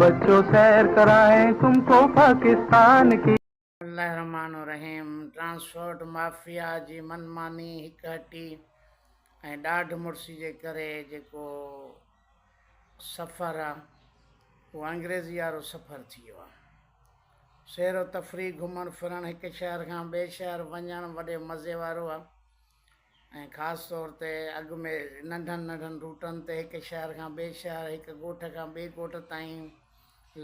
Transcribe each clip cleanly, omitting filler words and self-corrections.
बच्चों सैर कराएं तुमको पाकिस्तान की। रहमान ट्रांसपोर्ट माफिया जी मनमानी हिक हटी ऐं ॾाढ मुड़सी जे करे जेको सफ़र आहे उहो अंग्रेज़ी वारो सफ़र थी वियो आहे। सैरो तफ़री घुमणु फिरणु हिकु शहर खां ॿिए शहर वञणु वॾे मज़े वारो आहे ऐं ख़ासि तौर ते अॻु में नंढनि नंढनि रूटनि ते हिकु शहर खां ॿिए शहर हिकु ॻोठ खां ॿिए ॻोठ ताईं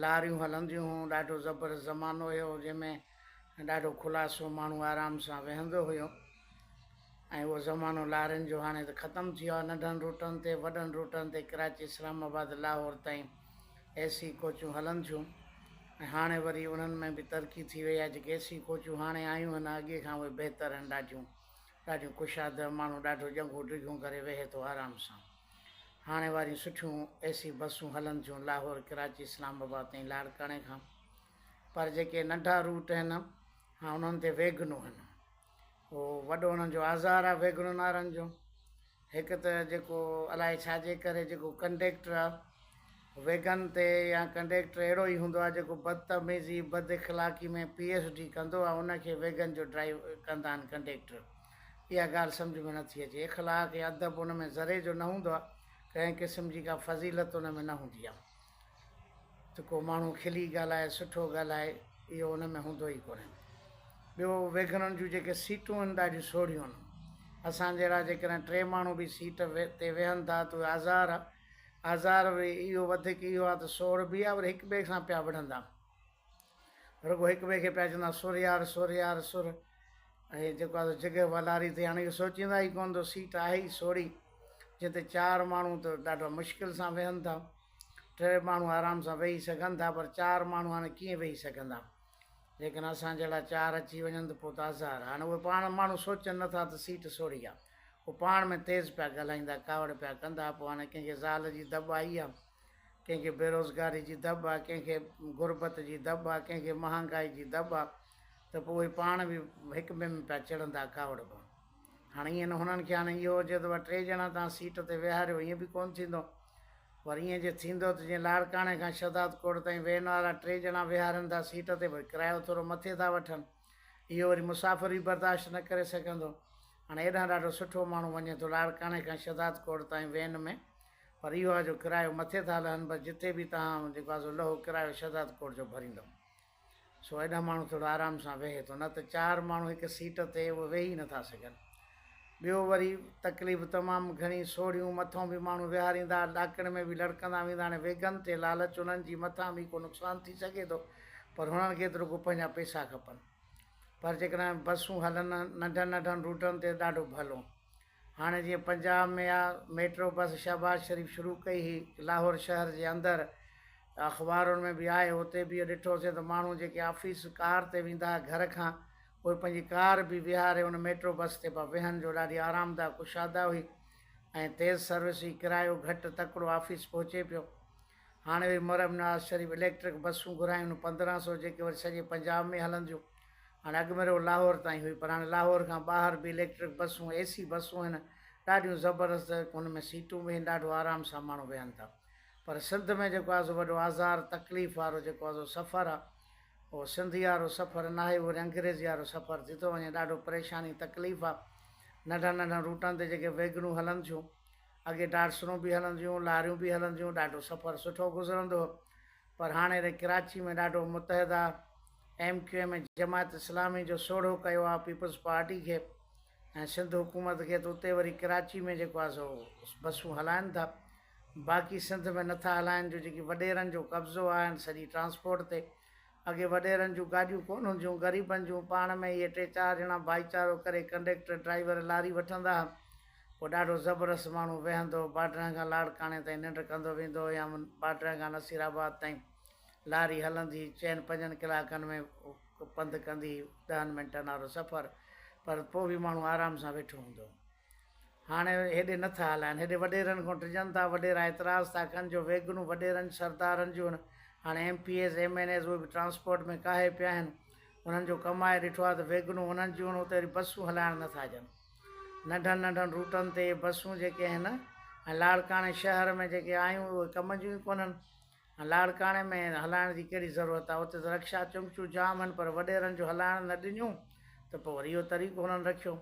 लारियूं हलंदियूं हुयूं। ॾाढो ज़बरदस्त ज़मानो हुयो जंहिंमें ॾाढो खुलासो माण्हू आराम सां वेहंदो हुयो ऐं उहो ज़मानो लारियुनि जो हाणे त ख़तमु थी वियो आहे। नंढनि रूटनि ते वॾनि रूटनि ते कराची इस्लामाबाद लाहौर ताईं एसी कोचूं हलनि थियूं ऐं हाणे वरी उन्हनि में बि तरक़ी थी वई आहे। जेके एसी कोचूं हाणे आयूं आहिनि अॻे खां उहे बहितर आहिनि, ॾाढियूं कुशाद, माण्हू ॾाढो जंघूं टिघूं करे वेहे थो आराम सां। हाणे वारियूं सुठियूं एसी बसूं हलनि थियूं लाहौर कराची इस्लामाबाद ताईं लाड़काणे खां। पर जेके नंढा रूट आहिनि हा उन्हनि ते वेगनूं आहिनि, उहो वॾो उन्हनि जो आज़ारु आहे वेगनुनि वारनि जो। हिकु त जेको अलाए छाजे करे जेको कंडक्टर आहे वेगन ते या कंडक्टर अहिड़ो ई हूंदो आहे जेको बदतमीज़ी बद इख़लाक़ी में PhD कंदो आहे, उनखे वेगन जो ड्राइव कंदा आहिनि कंडक्टर। इहा ॻाल्हि सम्झ में नथी अचे। इख़लाक़ या अदब उन में ज़रे जो न हूंदो आहे, कंहिं क़िस्म जी का फज़ीलत उन में न हूंदी आहे। त को माण्हू खिली ॻाल्हाए सुठो ॻाल्हाए इहो उन में हूंदो ई कोन्हे। ॿियो वेगननि जूं जेके सीटूं आहिनि ॾाढियूं सोढ़ियूं आहिनि। असां जहिड़ा जेकॾहिं 3 माण्हू बि सीट ते वेहनि था त उहे आज़ार वरी इहो वधीक इहो आहे त सोढ़ बि आहे, वरी हिक ॿिए सां पिया विढ़ंदा, रुॻो हिक ॿिए खे पिया चवंदा सुर यार सुर यार सुर। ऐं जेको आहे जॻह वलारी ते हाणे इहो सोचींदा ई कोन, त सीट आहे ई सोढ़ी जिते 4 माण्हू त ॾाढो मुश्किल सां वेहनि था। 3 माण्हू आराम सां वेही सघनि था, पर 4 माण्हू हाणे कीअं वेही सघंदा। लेकिन असां जहिड़ा 4 अची वञनि त पोइ त आज़ार। हाणे उहे पाण माण्हू सोचनि नथा त सीट सोढ़ी आहे, उहे पाण में तेज़ पिया ॻाल्हाईंदा, कावड़ पिया कंदा। पोइ हाणे कंहिंखे ज़ाल जी दॿ आई आहे, कंहिंखे बेरोज़गारी जी दॿ आहे, कंहिंखे गुरबत जी दॿ आहे, कंहिंखे महांगाई जी दॿ आहे, त पोइ उहे पाण बि हिक ॿिए में पिया चिड़ंदा कावड़ पिया। हाणे ईअं न हुननि खे हाणे इहो हुजे त 3 ॼणा तव्हां सीट ते वेहारियो, ईअं बि कोन्ह थींदो। पर ईअं जे थींदो त जीअं लाड़काणे खां शहदाद कोट ताईं वेहण वारा 3 ॼणा वेहारनि था सीट ते, भई किरायो थोरो मथे था वठनि, इहो वरी मुसाफ़िर बि बर्दाश्त न करे सघंदो। हाणे हेॾां ॾाढो सुठो माण्हू वञे थो लाड़काणे खां शहदाद कोट ताईं वेन में, पर इहो आहे जो किरायो मथे था हलनि, बसि जिते बि तव्हां जेको आहे सो लहो किरायो शहदाद कोट जो भरींदो। सो हेॾा माण्हू थोरो आराम सां वेहे थो, न त 4 माण्हू हिकु सीट ते उहे वेही नथा सघनि। ॿियो वरी तकलीफ़ तमामु घणी सोढ़ियूं, मथां बि माण्हू विहारींदा, ॾाकण में बि लड़कंदा वेंदा। हाणे वेगन ते लालच उन्हनि जी मथां बि को नुक़सानु थी सघे थो, पर हुननि खे त रुॻो पंहिंजा पैसा खपनि। पर जेकॾहिं बसूं हलनि नंढनि नंढनि रूटनि ते ॾाढो भलो। हाणे जीअं पंजाब में आहे मेट्रो बस शहबाज शरीफ़ शुरू कई हुई लाहौर शहर जे अंदरि, अख़बारुनि में बि आहे, उते बि ॾिठोसीं त माण्हू जेके ऑफिस कार ते वेंदा हुआ घर खां, उहे पंहिंजी कार बि विहारे उन मेट्रो बस ते पिया वेहनि, जो ॾाढी आरामदायक कुशादा हुई ऐं तेज़ सर्विस हुई, किरायो घटि तकिड़ो ऑफिस पहुचे पियो। हाणे वरी मुरब नवाज़ शरीफ़ इलेक्ट्रिक बसूं घुरायूं 1500 जेके वरी सॼे पंजाब में हलंदियूं। हाणे अॻु में लाहौर ताईं हुई, पर हाणे लाहौर खां ॿाहिरि बि इलेक्ट्रिक बसूं AC बसूं आहिनि, ॾाढियूं ज़बरदस्त, हुन में सीटूं बि आहिनि, ॾाढो आराम सां माण्हू वेहनि था। पर सिंध में जेको आहे सो वॾो आज़ार तकलीफ़ वारो जेको आहे सो सफ़र आहे, उहो सिंधी वारो सफ़र न आहे, उहो वरी अंग्रेज़ी वारो सफ़र थी थो वञे। ॾाढो परेशानी तकलीफ़ आहे। नंढनि नंढनि रूटनि ते जेके वेगनूं हलनि थियूं, अॻे टारसरूं बि हलंदियूं, लारियूं बि हलंदियूं, ॾाढो सफ़रु सुठो गुज़रंदो हो। पर हाणे वरी कराची में ॾाढो मुतहदा MQM जमात इस्लामी जो सोढ़ो कयो आहे पीपल्स पार्टी खे ऐं सिंध हुकूमत खे, त उते वरी कराची में जेको आहे सो बसूं हलाइनि था। बाक़ी सिंध में नथा हलाइनि, जो जेकी वॾेरनि जो कब्ज़ो आहे सॼी ट्रांसपोर्ट ते। अॻे वॾेरनि जूं गाॾियूं कोन हूंदियूं, ग़रीबनि जूं पाण में इहे 3-4 ॼणा भाईचारो करे कंडक्टर ड्राइवर लारी वठंदा हुआ, पोइ ॾाढो ज़बरदस्त माण्हू वेहंदो, बाडर खां लाड़काणे ताईं निंड कंदो वेंदो, या बाडर खां नसीराबाद ताईं लारी हलंदी 4-5 कलाकनि में पंधु कंदी 10 मिंटनि वारो सफ़रु, पर पोइ बि माण्हू आराम सां वेठो हूंदो। हाणे हेॾे नथा हलाइनि, हेॾे वॾेरनि खां टिजनि था, वॾेरा एतिराज़ था कनि जो वेगनूं वॾेरनि सरदारनि जूं आहिनि। हाणे MPs MNs उहे बि ट्रांसपोर्ट में काहे पिया आहिनि, उन्हनि जो कमाए ॾिठो आहे त वेगनूं उन्हनि जूं आहिनि, उते वरी बसूं हलाइण नथा ॾियनि। नंढनि नंढनि रूटनि ते बसूं जेके आहिनि, ऐं लाड़काणे शहर में जेके आहियूं उहे कम जूं ई कोन्हनि। लाड़काणे में हलाइण जी कहिड़ी ज़रूरत आहे, उते त रक्षा चुंगचूं जाम आहिनि, पर वॾेरनि जो हलाइण न ॾिनियूं त पोइ वरी इहो तरीक़ो हुननि रखियो।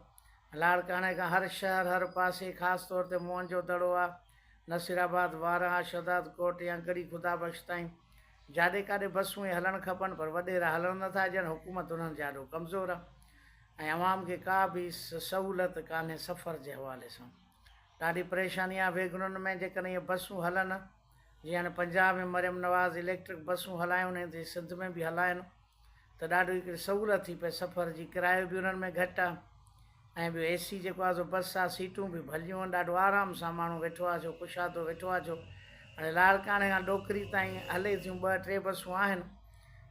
लाड़काणे खां हर शहर हर पासे, ख़ासि तौर ते मोहन जो दड़ो आहे, नसीराबाद, वारा, शहदाद कोट या गढ़ी ख़ुदा बख़्श ताईं जाॾे काॾे बसूं इहे हलणु खपनि, पर वॾेरा हलणु नथा ॾियनि। हुकूमत उन्हनि जे ॾाढो कमज़ोर आहे ऐं आवाम खे का बि सहूलियत कान्हे सफ़र जे हवाले सां। ॾाढी परेशानी आहे वेगुननि में जेकॾहिं इहे बसूं हलनि, जीअं हाणे पंजाब में मरियम नवाज़ इलेक्ट्रिक बसूं हलायूं हिते सिंध में बि हलाइनि त ॾाढी हिकिड़ी सहूलियत थी पए, सफ़र जी किरायो बि उन्हनि में घटि आहे ऐं ॿियो AC जेको आहे सो बस आहे, सीटूं बि भलियूं आहिनि, ॾाढो आराम सां माण्हू वेठो आहे छो कुशादो वेठो आहे छो। हाणे लाड़काणे खां डोकरी ताईं हले थियूं 2-3 बसूं आहिनि,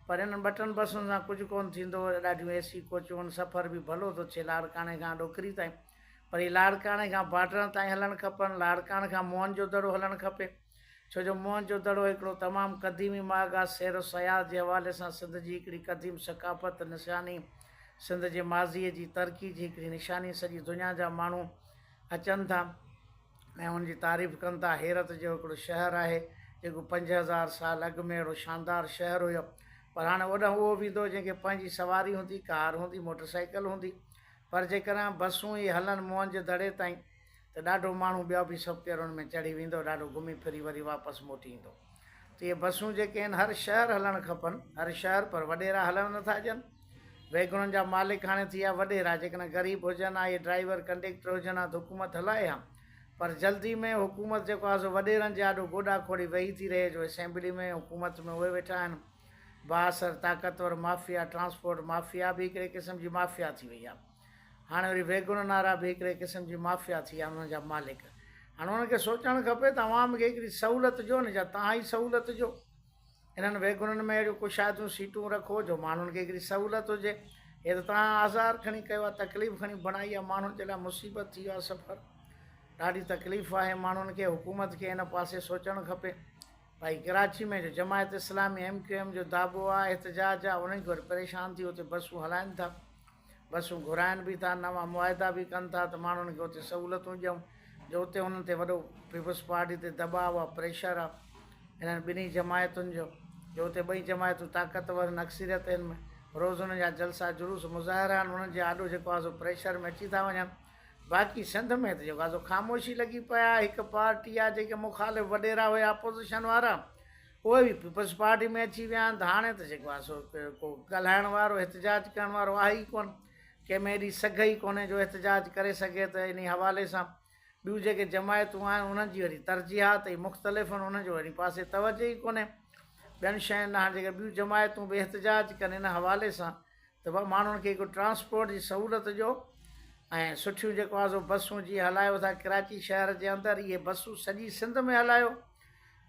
पर इन्हनि 2 बसुनि सां कुझु कोन्ह थींदो, ॾाढियूं AC कोचूं आहिनि, सफ़र बि भलो थो थिए लाड़काणे खां डोकरी ताईं। पर हीअ लाड़काणे खां बाडर ताईं हलणु खपनि, लाड़काणे खां मोहन जो दड़ो हलणु खपे, छो जो मोहन जो दड़ो हिकिड़ो तमामु क़दीमी मार्ग आहे। सैर सयाह जे हवाले सां सिंध जी हिकिड़ी क़दीम सकाफ़त निशानी, सिंध जे माज़ीअ जी तरक़ी जी हिकिड़ी निशानी, सॼी दुनिया जा माण्हू अचनि था ऐं हुनजी तारीफ़ कनि था। हैरत जो हिकिड़ो शहरु आहे जेको 5000 साल अॻु में अहिड़ो शानदारु शहरु हुयो, पर हाणे ओॾां उहो वेंदो जंहिंखे पंहिंजी सवारी हूंदी, कार हूंदी, मोटरसाइकिल हूंदी, पर जेकॾहिं बसूं इहे हलनि मोहन जे दड़े ताईं त ॾाढो माण्हू ॿिया बि सभु केर हुन में चढ़ी वेंदो, ॾाढो घुमी फिरी वरी वापसि मोटी ईंदो। त इहे बसूं जेके आहिनि हर शहर हलणु खपनि, हर शहर, पर वॾेरा हलणु नथा ॾियनि। वेगुननि जा मालिक हाणे थी विया वॾेरा, जेकॾहिं ग़रीब हुजनि हा, इहे ड्राइवर कंडक्टर हुजनि हा त हुकूमत हलाए हा, पर जल्दी में हुकूमत जेको आहे सो वॾेरनि जे ॾाढो गोॾा खोड़ी वेही थी रहे, जो असेंबली में हुकूमत में उहे वेठा आहिनि बासर ताक़तवर माफ़िया, ट्रांसपोर्ट माफ़िया बि हिकिड़े क़िस्म जी माफ़िया थी वई आहे। हाणे वरी वेगुननि वारा बि हिकिड़े क़िस्म जी माफ़िया थी विया उन्हनि जा मालिक। हाणे उन्हनि खे सोचणु खपे त अवाम खे हिकिड़ी सहूलियत ॾियो न, जा तव्हां ई सहूलियत ॾियो, इन्हनि वेगुननि में अहिड़ियूं कुशादियूं सीटूं रखो जो माण्हुनि खे हिकिड़ी सहूलियत हुजे। हे त तव्हां आज़ार खणी कयो आहे, तकलीफ़ खणी बणाई आहे, माण्हुनि जे लाइ मुसीबत थी वियो आहे सफ़र, ॾाढी तकलीफ़ आहे माण्हुनि खे। हुकूमत खे हिन पासे सोचणु खपे। भाई कराची में जो जमायत इस्लामी MQM जो दाबो आहे, एहतजाज आहे, उन्हनि खे वरी परेशान थी उते बसूं हलाइनि था, बसूं घुराइनि बि था, नवां मुआदा बि कनि था त माण्हुनि खे उते सहूलियतूं ॾियूं, जो उते हुननि ते वॾो पीपुल्स पार्टी ते दबाव आहे, प्रेशर आहे हिननि ॿिन्ही जमायतुनि जो उते ॿई जमायतूं ताक़तवर आहिनि, अक्सरियत आहिनि, रोज़ हुननि जा जलसा जुलूस मुज़ाहिरा आहिनि, उन्हनि जे ॾाढो जेको आहे सो प्रेशर में अची था वञनि। बाक़ी सिंध में त जेको आहे सो ख़ामोशी लॻी पिया, हिकु पार्टी आहे जेके मुखालिफ़ वॾेरा हुया अपोज़िशन वारा, उहे बि पीपुल्स पार्टी में अची विया आहिनि, त हाणे त जेको आहे सो को ॻाल्हाइण वारो, एहतजाज करण वारो आहे ई कोन, कंहिंमें एॾी सघ ई कोन्हे जो एहतजाज करे सघे। त इन हवाले सां ॿियूं जेके जमायतूं आहिनि उन्हनि जी वरी तरजीहात ई मुख़्तलिफ़ आहिनि, उन्हनि जो वरी पासे तवजो ई कोन्हे ॿियनि शयुनि। हाणे जेके ॿियूं जमायतूं बि एहतजाज कनि इन हवाले सां त माण्हुनि खे हिकु ट्रांसपोर्ट जी सहूलियत ॾियो ऐं सुठियूं जेको आहे सो बसूं जीअं हलायो था कराची शहर जे अंदरि, इहे बसूं सॼी सिंध में हलायो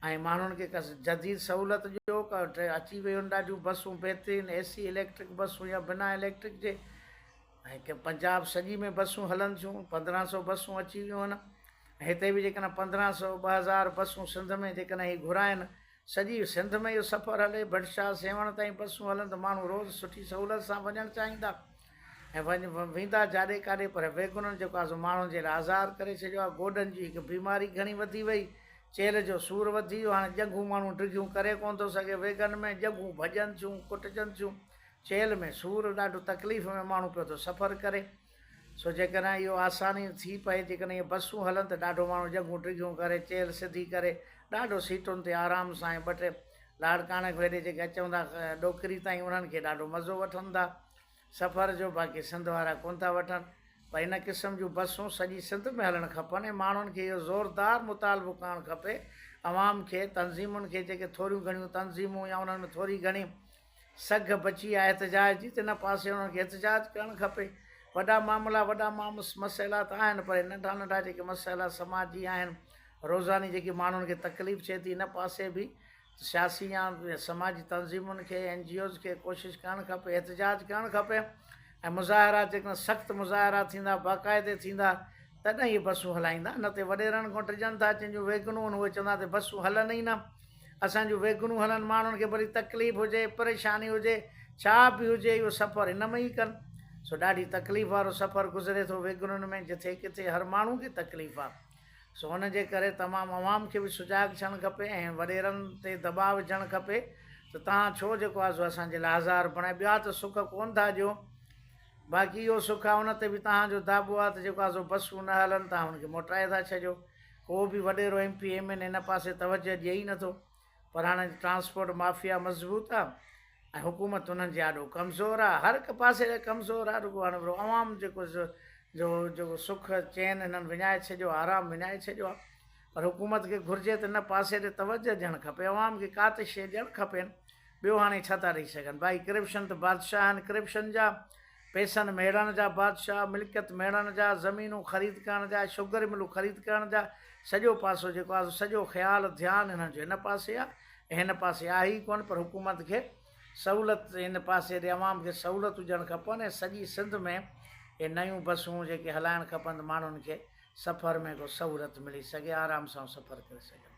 ऐं माण्हुनि खे जदीद सहूलियत ॾियो। अची वियूं आहिनि ॾाढियूं बसूं बहितरीनु AC इलेक्ट्रिक बसूं या बिना इलेक्ट्रिक जे, ऐं की पंजाब सॼी में बसूं हलनि थियूं, 1500 बसूं अची वियूं आहिनि। हिते बि जेकॾहिं 1500 2000 बसूं सिंध में जेकॾहिं हीअ घुराइनि, सॼी सिंध में इहो सफ़रु हले, भटशाह सेवण ताईं बसूं हलनि त माण्हू रोज़ु सुठी सहूलियत सां वञणु चाहींदा ऐं वेंदा जाॾे काॾे। पर वेगुननि जेको आहे सो माण्हुनि जे लाइ आज़ार करे छॾियो आहे। गोॾनि जी हिकु बीमारी घणी वधी वई, चेल जो सूरु वधी वियो, हाणे जंघूं माण्हू डिघियूं करे कोन थो सघे, वेगन में जंघूं भॼनि थियूं, कुटिजनि थियूं, चेल में सूरु, ॾाढो तकलीफ़ में माण्हू पियो थो सफ़रु करे। सो जेकॾहिं इहो आसानी थी पए, जेकॾहिं इहे बसूं हलनि त ॾाढो माण्हू जंघूं डिघियूं करे, चेल सिधी करे, ॾाढो सीटुनि ते आराम सां ऐं 2-3 लाड़काणे हेॾे जेके अचूं था डोकरी ताईं, उन्हनि खे ॾाढो मज़ो वठनि था सफ़र जो, बाक़ी सिंध वारा कोन था वठनि। पर इन क़िस्म जूं बसूं सॼी सिंध में हलणु खपनि ऐं माण्हुनि खे इहो ज़ोरदार मुतालबो करणु खपे अवाम खे, तंज़ीमुनि खे, जेके थोरियूं घणियूं तंज़ीमूं या उन्हनि में थोरी घणी सघ बची आहे एहतजाज जी, त इन पासे उन्हनि खे एहतजाज करणु खपे। वॾा मामला, वॾा मसइला त आहिनि, पर नंढा नंढा जेके मसइला समाजी आहिनि, रोज़ानी जेकी माण्हुनि खे तकलीफ़ थिए थी, इन पासे बि सियासी या समाजी तंज़ीमुनि खे, NGOs खे कोशिशि करणु खपे, एहतजाज करणु खपे ऐं मुज़ाहिरा जेका सख़्तु मुज़ाहिरा थींदा, बाक़ाइदे थींदा, तॾहिं इहे बसूं हलाईंदा। न त वॾेरनि खां टिजनि था, जंहिंजूं वेगनूं आहिनि उहे चवंदा त बसूं हलनि ई न, असांजूं वेगनूं हलनि, माण्हुनि खे वरी तकलीफ़ हुजे, परेशानी हुजे, छा बि हुजे, इहो सफ़रु हिन में ई कनि। सो ॾाढी तकलीफ़ वारो सफ़रु गुज़रे थो वेगुननि में, जिथे किथे हर माण्हू खे तकलीफ़ आहे। सो हुनजे करे तमामु आवाम खे बि सुजाग थियणु खपे ऐं वॾेरनि ते दबाव विझणु खपे त तव्हां छो जेको आहे सो असांजे लाइ आज़ार बणाए, ॿिया त सुख कोन था ॾियो, बाक़ी इहो सुख आहे उन ते बि तव्हांजो दाबो आहे त जेको आहे सो बसूं न हलनि, तव्हां हुनखे मोटाए था छॾियो। को बि वॾेरो MP MN हिन पासे तवजह ॾिए ई नथो। पर हाणे ट्रांसपोर्ट माफ़िया मज़बूत आहे ऐं हुकूमत उन्हनि जे ॾाढो कमज़ोर आहे, हर हिकु पासे कमज़ोर आहे। रुॻो हाणे आवाम जेको जेको सुख चैन हिननि विञाए छॾियो, आराम विञाए छॾियो आहे। पर हुकूमत खे घुरिजे त हिन पासे ते तवजह ॾियणु खपे, आवाम खे का त शइ ॾियणु खपे। ॿियो हाणे छा था ॾेई सघनि भाई, करप्शन त बादशाह आहिनि, करप्शन जा पैसनि मेड़ण जा बादशाह, मिल्कियत मेड़ण जा, ज़मीनूं ख़रीद करण जा, शुगर मिलूं ख़रीद करण जा, सॼो पासो जेको आहे सॼो ख़्यालु ध्यानु हिननि जो हिन पासे आहे ऐं हिन पासे आहे ई कोन। पर हुकूमत खे सहूलियत हिन पासे ते आवाम खे सहूलियत हुजणु खपनि ऐं सॼी सिंध में हे नयूं बसूं जेके हलाइणु खपनि, माण्हुनि खे सफ़र में को सहूलियत मिली सघे, आराम सां सफ़र करे सघे।